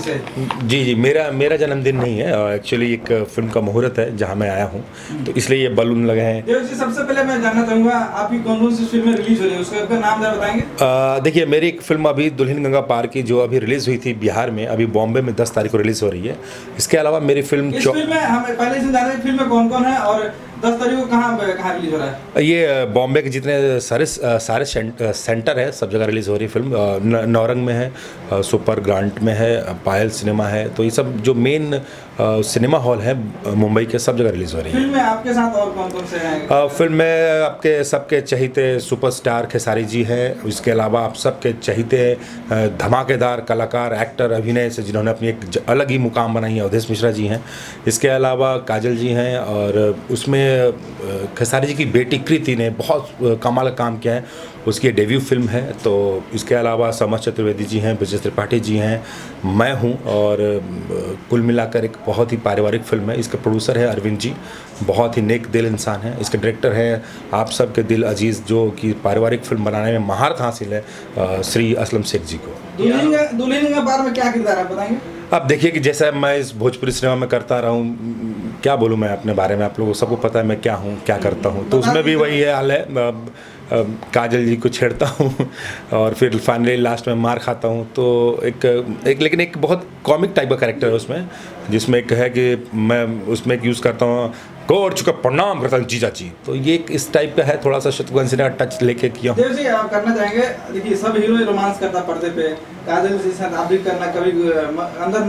से? जी जी, मेरा मेरा जन्मदिन नहीं है, एक्चुअली एक फिल्म का मुहूर्त है जहां मैं आया हूं, तो इसलिए ये बलून लगे हैं। देव जी, सबसे पहले मैं जानना चाहूँगा आपकी कौन सी फिल्में रिलीज हो रही है, उसका नाम जरा बताएंगे? देखिए, मेरी एक फिल्म अभी दुल्हन गंगा पार की जो अभी रिलीज़ हुई थी बिहार में, अभी बॉम्बे में 10 तारीख को रिलीज़ हो रही है। इसके अलावा मेरी फिल्म इस फिल्म में हमें पहले से जाना है फिल्म में कौन कौन है और 10 तारीख को कहाँ रिलीज हो रहा है? ये बॉम्बे के जितने सारे सेंटर है सब जगह रिलीज़ हो रही है फिल्म। नौरंग में है, सुपर ग्रांट में है, पायल सिनेमा है, तो ये सब जो मेन सिनेमा हॉल है मुंबई के सब जगह रिलीज़ हो रही है। फिल्म में आपके साथ और कौन कौन से हैं? फिल्म में आपके सबके चहीते सुपरस्टार खेसारी जी हैं, इसके अलावा आप सबके चहीते धमाकेदार कलाकार एक्टर अभिनय से जिन्होंने अपनी एक अलग ही मुकाम बनाई है, अवधेश मिश्रा जी हैं। इसके अलावा काजल जी हैं और उसमें खेसारी जी की बेटी कृति ने बहुत कमाल का काम किया है, उसकी डेब्यू फिल्म है। तो इसके अलावा समर चतुर्वेदी जी हैं, ब्रजेश त्रिपाठी जी हैं, मैं हूं, और कुल मिलाकर एक बहुत ही पारिवारिक फिल्म है। इसके प्रोड्यूसर है अरविंद जी, बहुत ही नेक दिल इंसान है। इसके डायरेक्टर है आप सबके दिल अजीज़, जो कि पारिवारिक फिल्म बनाने में महारत हासिल है, श्री असलम शेख जी को। दुल्हन का पार में क्या किरदार है बताएंगे? अब देखिए कि जैसा मैं इस भोजपुरी सिनेमा में करता रहा हूँ, क्या बोलूँ मैं अपने बारे में, आप लोगों को सबको पता है मैं क्या हूँ क्या करता हूँ, तो उसमें भी वही हाल है। काजल जी को छेड़ता हूँ और फिर फाइनली लास्ट में मार खाता हूँ। तो लेकिन एक बहुत कॉमिक टाइप का कैरेक्टर है उसमें, जिसमें एक है कि मैं उसमें एक यूज़ करता हूँ कोर्ट चुका प्रणाम करता हूँ जीजा जी, तो ये एक इस टाइप का है, थोड़ा सा शत्रुघ्न सिन्हा टच लेके किया हूँ। देव जी, आप करना चाहेंगे, देखिए सब हीरो रोमांस करता पर्दे पे, काजल जी साथ आप भी करना, कभी अंदर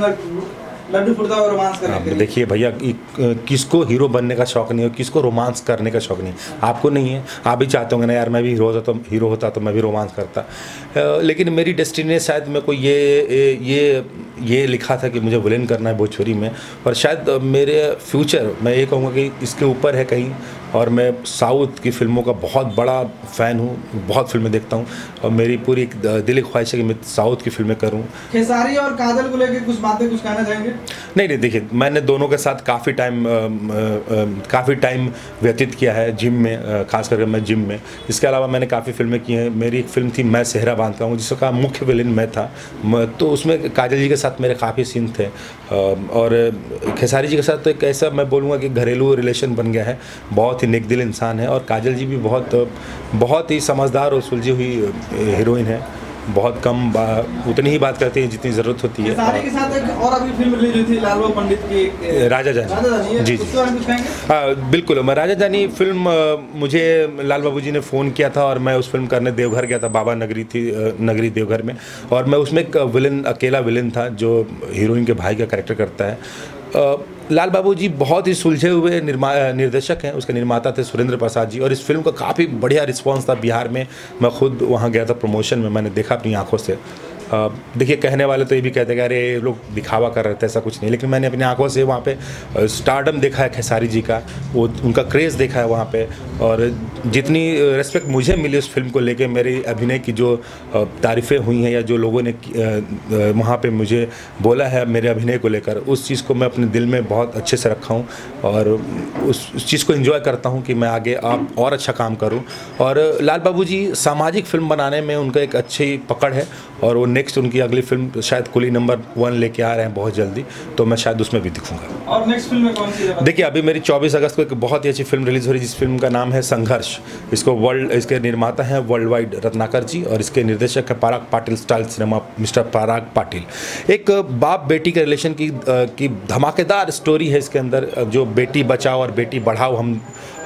लड्डू फुटता हुआ रोमांस करने। देखिए भैया, किसको हीरो बनने का शौक नहीं है, किसको रोमांस करने का शौक नहीं है? आपको नहीं है, आप भी चाहते होंगे ना यार मैं भी हीरो होता तो मैं भी रोमांस करता, लेकिन मेरी डेस्टिनी ने शायद मेरे को ये लिखा था कि मुझे विलेन करना है भोजपुरी में, और शायद मेरे फ्यूचर मैं ये कहूँगा कि इसके ऊपर है कहीं। और मैं साउथ की फिल्मों का बहुत बड़ा फ़ैन हूँ, बहुत फिल्में देखता हूँ, और मेरी पूरी दिली ख्वाहिश है कि मैं साउथ की फिल्में करूँ। खेसारी और काजल को लेकर कुछ बातें कुछ कहना चाहेंगे? नहीं, देखिए मैंने दोनों के साथ काफ़ी टाइम व्यतीत किया है जिम में, खास करके मैं जिम में। इसके अलावा मैंने काफ़ी फिल्में की हैं। मेरी एक फिल्म थी मैं सेहरा बांधता हूँ, जिसका मुख्य विलेन मैं था, तो उसमें काजल जी के साथ मेरे काफ़ी सीन थे, और खेसारी जी के साथ तो एक ऐसा मैं बोलूँगा कि घरेलू रिलेशन बन गया है। बहुत ही नेक दिल इंसान है, और काजल जी भी बहुत ही समझदार और सुलझी हुई हीरोइन है। बहुत कम उतनी ही बात करती है जितनी ज़रूरत होती है। खेसारी के साथ एक और अभी फिल्म रिलीज हुई थी लाल बाबू पंडित की, राजा जानी। जी, बिल्कुल। मैं राजा जानी फिल्म, मुझे लाल बाबू जी ने फ़ोन किया था और मैं उस फिल्म करने देवघर गया था, बाबा नगरी देवघर में, और मैं उसमें एक अकेला विलन था जो हीरोइन के भाई का कैरेक्टर करता है। लाल बाबू जी बहुत ही सुलझे हुए निर्देशक हैं, उसके निर्माता थे सुरेंद्र प्रसाद जी, और इस फिल्म का काफ़ी बढ़िया रिस्पांस था बिहार में। मैं खुद वहाँ गया था प्रमोशन में, मैंने देखा अपनी आंखों से। देखिए, कहने वाले तो ये भी कहते हैं कि अरे ये लोग दिखावा कर रहे थे, ऐसा कुछ नहीं, लेकिन मैंने अपनी आंखों से वहाँ पे स्टारडम देखा है खेसारी जी का, वो उनका क्रेज़ देखा है वहाँ पे, और जितनी रिस्पेक्ट मुझे मिली उस फिल्म को लेके, मेरे अभिनय की जो तारीफ़ें हुई हैं या जो लोगों ने वहाँ पे मुझे बोला है मेरे अभिनय को लेकर, उस चीज़ को मैं अपने दिल में बहुत अच्छे से रखा हूँ, और उस चीज़ को एंजॉय करता हूँ कि मैं आगे और अच्छा काम करूँ। और लाल बाबू जी सामाजिक फिल्म बनाने में उनका एक अच्छी पकड़ है, और वो नेक्स्ट उनकी अगली फिल्म शायद कुली नंबर 1 लेके आ रहे हैं बहुत जल्दी, तो मैं शायद उसमें भी दिखूंगा। और नेक्स्ट फिल्म में कौन सी है? देखिए, अभी मेरी 24 अगस्त को एक बहुत ही अच्छी फिल्म रिलीज़ हो रही है, जिस फिल्म का नाम है संघर्ष। इसके निर्माता हैं वर्ल्ड वाइड रत्नाकर जी, और इसके निर्देशक है पराग पाटिल स्टाइल सिनेमा, मिस्टर पराग पाटिल। एक बाप बेटी के रिलेशन की धमाकेदार स्टोरी है इसके अंदर, जो बेटी बचाओ और बेटी बढ़ाओ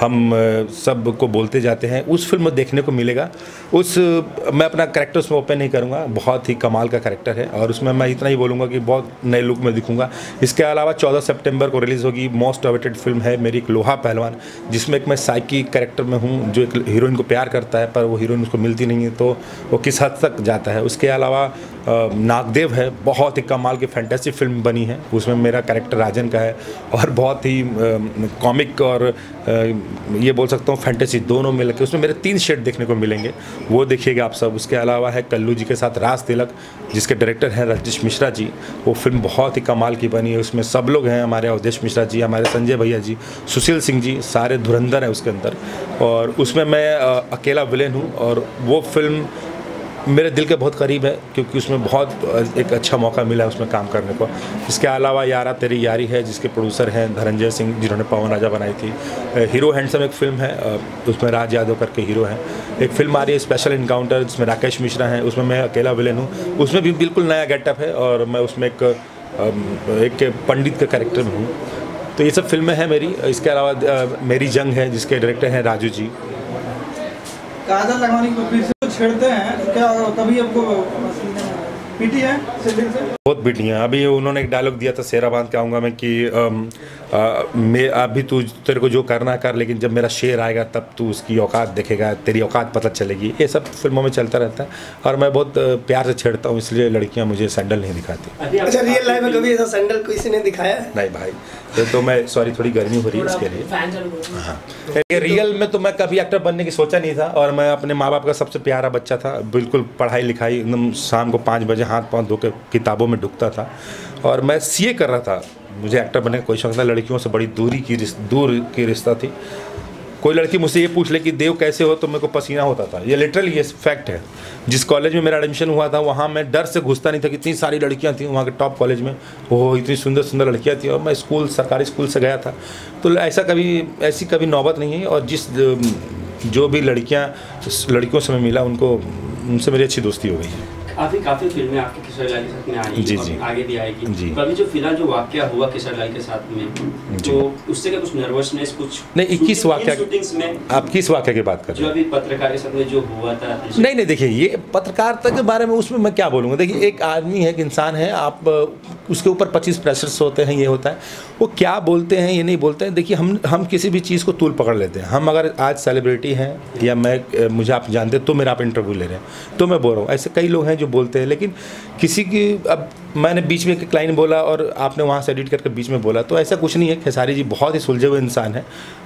हम सब को बोलते जाते हैं, उस फिल्म में देखने को मिलेगा। मैं अपना कैरेक्टर उसमें ओपन नहीं करूँगा, बहुत ही कमाल का कैरेक्टर है, और उसमें मैं इतना ही बोलूँगा कि बहुत नए लुक में दिखूँगा। इसके अलावा 14 सितंबर को रिलीज़ होगी मोस्ट अवेटेड फिल्म है मेरी, एक लोहा पहलवान, जिसमें एक मैं साइकी कैरेक्टर में हूँ, जो एक हीरोइन को प्यार करता है पर वो हीरोइन उसको मिलती नहीं है, तो वो किस हद तक जाता है। उसके अलावा नागदेव है, बहुत ही कमाल की फैंटेसी फिल्म बनी है, उसमें मेरा कैरेक्टर राजन का है, और बहुत ही कॉमिक और ये बोल सकता हूँ फैंटेसी दोनों मिल के उसमें मेरे 3 शेड देखने को मिलेंगे, वो देखिएगा आप सब। उसके अलावा है कल्लू जी के साथ राज तिलक, जिसके डायरेक्टर हैं रजनीश मिश्रा जी, वो फिल्म बहुत ही कमाल की बनी है। उसमें सब लोग हैं, हमारे अवधेश मिश्रा जी, हमारे संजय भैया जी, सुशील सिंह जी, सारे धुरंधर हैं उसके अंदर, और उसमें मैं अकेला विलेन हूँ, और वो फिल्म मेरे दिल के बहुत करीब है, क्योंकि उसमें बहुत एक अच्छा मौका मिला है उसमें काम करने को। इसके अलावा यारा तेरी यारी है, जिसके प्रोड्यूसर हैं धनंजय सिंह, जिन्होंने पवन राजा बनाई थी। हीरो हैंडसम एक फ़िल्म है, उसमें राज यादव करके हीरो हैं। एक फ़िल्म आ रही है स्पेशल इनकाउंटर, जिसमें राकेश मिश्रा हैं, उसमें मैं अकेला विलेन हूँ। उसमें भी बिल्कुल नया गेटअप है और मैं उसमें एक पंडित के कैरेक्टर में हूँ। तो ये सब फिल्में हैं मेरी। इसके अलावा मेरी जंग है, जिसके डायरेक्टर हैं राजू जी। काजल लगवाने को फिर से छेड़ते हैं तो क्या कभी आपको पीटी है सिद्दीक से? बहुत पीटी हैं। अभी उन्होंने एक डायलॉग दिया था, सेरा बांध के आऊँगा मैं, कि मैं अभी तू तेरे को जो करना है कर, लेकिन जब मेरा शेर आएगा तब तू उसकी औकात देखेगा, तेरी औकात पता चलेगी। ये सब फिल्मों में चलता रहता है और मैं बहुत प्यार से छेड़ता हूँ, इसलिए लड़कियाँ मुझे सैंडल नहीं दिखाती। अच्छा, रियल लाइफ में कभी ऐसा सैंडल किसी ने दिखाया है? नहीं भाई, ये तो मैं सॉरी, थोड़ी गर्मी हो रही है इसके लिए। हाँ, रियल में तो मैं कभी एक्टर बनने की सोचा नहीं था, और मैं अपने माँ बाप का सबसे प्यारा बच्चा था। बिल्कुल पढ़ाई लिखाई एकदम, शाम को 5 बजे हाथ पाँव धो के किताबों में डूबता था, और मैं सीए कर रहा था। मुझे एक्टर बनने का कोई शौक था। लड़कियों से बड़ी दूर की रिश्ता थी। कोई लड़की मुझसे ये पूछ ले कि देव कैसे हो, तो मेरे को पसीना होता था। ये लिटरली ये फैक्ट है। जिस कॉलेज में मेरा एडमिशन हुआ था, वहाँ मैं डर से घुसता नहीं था, कितनी सारी लड़कियाँ थी वहाँ के टॉप कॉलेज में। वो इतनी सुंदर सुंदर लड़कियाँ थी, और मैं सरकारी स्कूल से गया था। तो ऐसी कभी नौबत नहीं है। और जो भी लड़कियों से मैं मिला, उनसे मेरी अच्छी दोस्ती हो गई है। काफ़ी फिल्में आपके किशोर लाल के साथ में आ रही हैं, और आगे भी आएगी। तो अभी जो फिलहाल जो वाकया हुआ किशोर लाल के साथ में, तो उससे क्या कुछ नर्वसनेस कुछ नहीं? 21 वाकया शूटिंग्स में आप किस वाकया की बात कर रहे हैं? जो अभी पत्रकार के साथ में जो हुआ था। नहीं, देखिए, ये पत्रकारिता के बारे में उसमें मैं क्या बोलूँगा। देखिए, एक आदमी है, एक इंसान है, आप उसके ऊपर 25 प्रेशर्स होते हैं, ये होता है। वो क्या बोलते हैं, ये नहीं बोलते हैं। देखिए, हम किसी भी चीज़ को तूल पकड़ लेते हैं। हम अगर आज सेलिब्रिटी हैं, या मुझे आप जानते हैं, तो मेरा आप इंटरव्यू ले रहे हैं, तो मैं बोल रहा हूँ। ऐसे कई लोग हैं जो बोलते हैं, लेकिन किसी की, अब मैंने बीच में एक लाइन बोला और आपने वहाँ से एडिट करके बीच में बोला, तो ऐसा कुछ नहीं है। खेसारी जी बहुत ही सुलझे हुए इंसान है।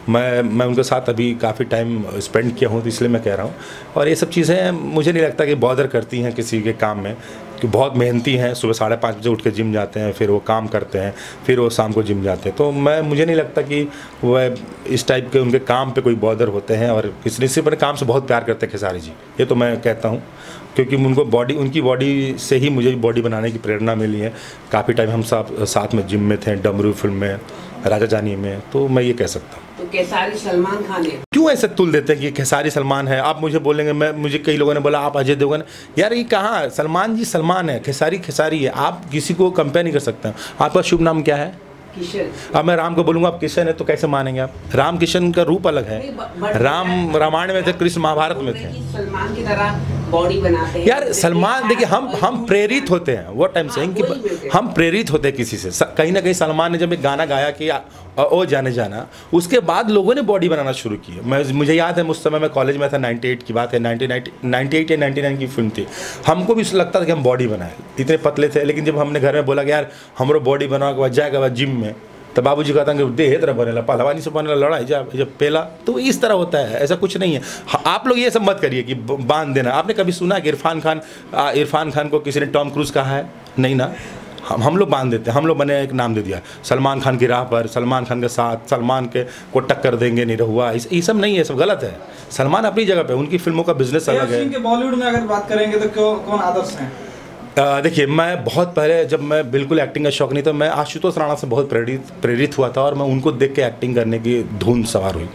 मैं उनके साथ अभी काफ़ी टाइम स्पेंड किया हूँ, तो इसलिए मैं कह रहा हूँ। और ये सब चीज़ें मुझे नहीं लगता कि बॉदर करती हैं किसी के काम में, कि बहुत मेहनती हैं। सुबह 5:30 बजे उठ के जिम जाते हैं, फिर वो काम करते हैं, फिर वो शाम को जिम जाते हैं। तो मुझे नहीं लगता कि वह इस टाइप के उनके काम पे कोई बॉदर होते हैं, और किसी सिर्फ अपने काम से बहुत प्यार करते हैं खेसारी जी। ये तो मैं कहता हूँ, क्योंकि उनकी बॉडी से ही मुझे बॉडी बनाने की प्रेरणा मिली है। काफ़ी टाइम हम सब साथ में जिम में थे, डमरू फिल्म में, राजा जानी में, तो मैं ये कह सकता हूँ। तो खेसारी सलमान खान है, क्यों ऐसे तुल देते हैं कि खेसारी सलमान है? आप मुझे बोलेंगे, मुझे कई लोगों ने बोला आप अजय देवगन। यार, ये कहाँ, सलमान जी सलमान है, खेसारी है। आप किसी को कंपेयर नहीं कर सकते। आपका शुभ नाम क्या है? किशन। अब मैं राम को बोलूँगा आप किशन है, तो कैसे मानेंगे आप? राम किशन का रूप अलग है। राम रामायण में थे, कृष्ण महाभारत में थे। सलमान की तरह बॉडी बनाते हैं यार। सलमान, देखिए, हम प्रेरित होते हैं। वो टाइम से कि हम प्रेरित होते हैं किसी से। कहीं ना कहीं सलमान ने जब एक गाना गाया कि ओ जाने जाना, उसके बाद लोगों ने बॉडी बनाना शुरू की। मुझे याद है, उस समय मैं कॉलेज में था, 98 की बात है, 98 या 99 की फिल्म थी। हमको भी लगता था कि हम बॉडी बनाए, इतने पतले थे। लेकिन जब हमने घर में बोला कि यार हमारो बॉडी बनाओ के बाद जाएगा जिम में, तो बाबूजी कहता कि देह तरह बनेला, पहलवानी से बनेला, लड़ाई जब पेला। तो इस तरह होता है, ऐसा कुछ नहीं है। आप लोग ये सब मत करिए कि बांध देना। आपने कभी सुना कि इरफान खान को किसी ने टॉम क्रूज कहा है? नहीं ना। हम लोग बांध देते हैं। हम लोग मैंने एक नाम दे दिया, सलमान खान की राह पर, सलमान खान के साथ, सलमान को टक्कर देंगे, नहीं रहुआ। ये सब नहीं है, सब गलत है। सलमान अपनी जगह पे, उनकी फिल्मों का बिजनेस अलग है। बॉलीवुड में अगर बात करेंगे तो कौन आदर्श हैं? देखिए, मैं बहुत पहले, जब मैं बिल्कुल एक्टिंग का शौक नहीं था, मैं आशुतोष राणा से बहुत प्रेरित हुआ था, और मैं उनको देख के एक्टिंग करने की धुन सवार हुई।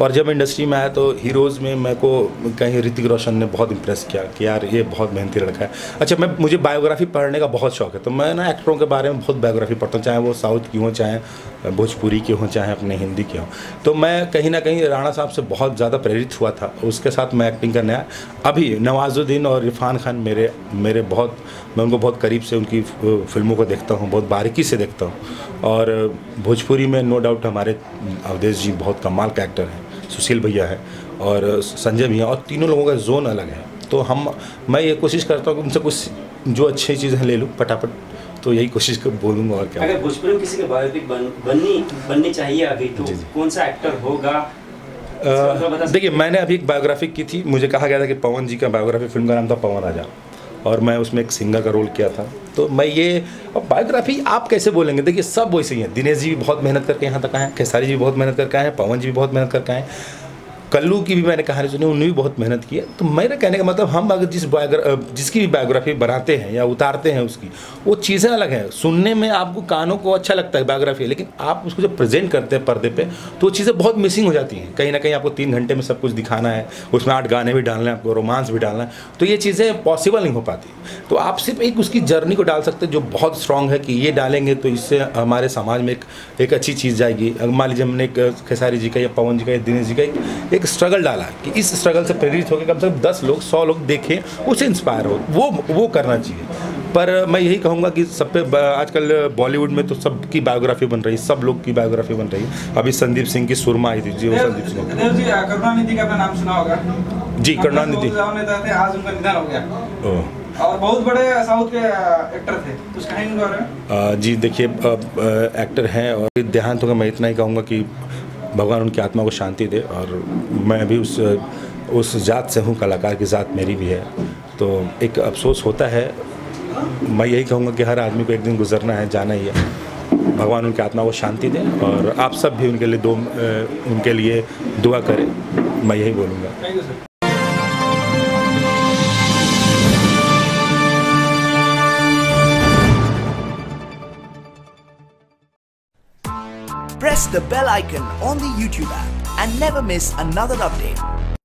और जब इंडस्ट्री में आया तो हीरोज़ में मेरे को कहीं ऋतिक रोशन ने बहुत इंप्रेस किया कि यार ये बहुत मेहनती लड़का है। अच्छा, मुझे बायोग्राफी पढ़ने का बहुत शौक है, तो मैं ना एक्टरों के बारे में बहुत बायोग्राफी पढ़ता हूँ, चाहे वो साउथ की हो, चाहे भोजपुरी की हो, चाहे अपने हिंदी की हो। तो मैं कहीं ना कहीं राणा साहब से बहुत ज़्यादा प्रेरित हुआ था, उसके साथ मैं एक्टिंग करने आया। अभी नवाजुद्दीन और इरफान खान मेरे बहुत, मैं उनको बहुत करीब से उनकी फिल्मों को देखता हूँ, बहुत बारीकी से देखता हूँ। और भोजपुरी में नो डाउट हमारे अवधेश जी बहुत कमाल का एक्टर हैं, सुशील भैया है और संजय भैया, और तीनों लोगों का जोन अलग है। तो मैं ये कोशिश करता हूँ कि उनसे कुछ जो अच्छी चीज़ें ले लूँ फटाफट, तो यही कोशिश कर बोलूँगा। और क्या, अगर भोजपुरी में किसी का बायोपिक बननी चाहिए अभी, तो कौन सा एक्टर होगा? देखिए, मैंने अभी एक बायोग्राफी की थी, मुझे कहा गया था कि पवन जी का बायोग्राफी, फिल्म का नाम था पवन राजा, और मैं उसमें एक सिंगर का रोल किया था। तो मैं ये, अब बायोग्राफी आप कैसे बोलेंगे? देखिए, सब वैसे ही हैं। दिनेश जी भी बहुत मेहनत करके यहाँ तक आए हैं, खेसारी जी भी बहुत मेहनत करके आए हैं, पवन जी भी बहुत मेहनत करके आए हैं। कल्लू की भी मैंने कहानी सुनी, उन्होंने भी बहुत मेहनत की है। तो मेरा कहने का मतलब हम अगर जिसकी भी बायोग्राफी बनाते हैं या उतारते हैं उसकी, वो चीज़ें अलग हैं। सुनने में आपको कानों को अच्छा लगता है बायोग्राफी, लेकिन आप उसको जब प्रेजेंट करते हैं पर्दे पे तो वो चीज़ें बहुत मिसिंग हो जाती हैं। कहीं ना कहीं आपको 3 घंटे में सब कुछ दिखाना है, उसमें 8 गाने भी डालना है, आपको रोमांस भी डालना है, तो ये चीज़ें पॉसिबल नहीं हो पाती। तो आप सिर्फ एक उसकी जर्नी को डाल सकते हैं जो बहुत स्ट्रॉन्ग है कि ये डालेंगे तो इससे हमारे समाज में एक अच्छी चीज़ जाएगी। मान लीजिए हमने एक खेसारी जी का या पवन जी का या दिनेश जी का एक स्ट्रगल डाला कि इस स्ट्रगल से प्रेरित होकर कम से कम 10 लोग 100 लोग देखें, उससे इंस्पायर हो, वो करना चाहिए। पर मैं यही कहूँगा कि सब पे आजकल बॉलीवुड में तो सबकी बायोग्राफी बन रही है, सब लोग की बायोग्राफी बन रही है। अभी संदीप सिंह की सुरमा आई थी जी, वो संदीप सिंह जी करुणानिधि का आपने नाम सुना होगा जी। करुणानिधि आज उनका निधन हो गया और बहुत बड़े साउथ के एक्टर थे, कुछ कहेंगे उनके बारे में? जी देखिए, एक्टर हैं और देहांत होगा, मैं इतना ही कहूँगा कि भगवान उनकी आत्मा को शांति दे। और मैं भी उस जात से हूँ, कलाकार की जात मेरी भी है, तो एक अफसोस होता है। मैं यही कहूँगा कि हर आदमी को एक दिन गुजरना है, जाना ही है। भगवान उनकी आत्मा को शांति दे और आप सब भी उनके लिए दुआ करें, मैं यही बोलूँगा। Thank you sir. Press the bell icon on the YouTube app and never miss another update.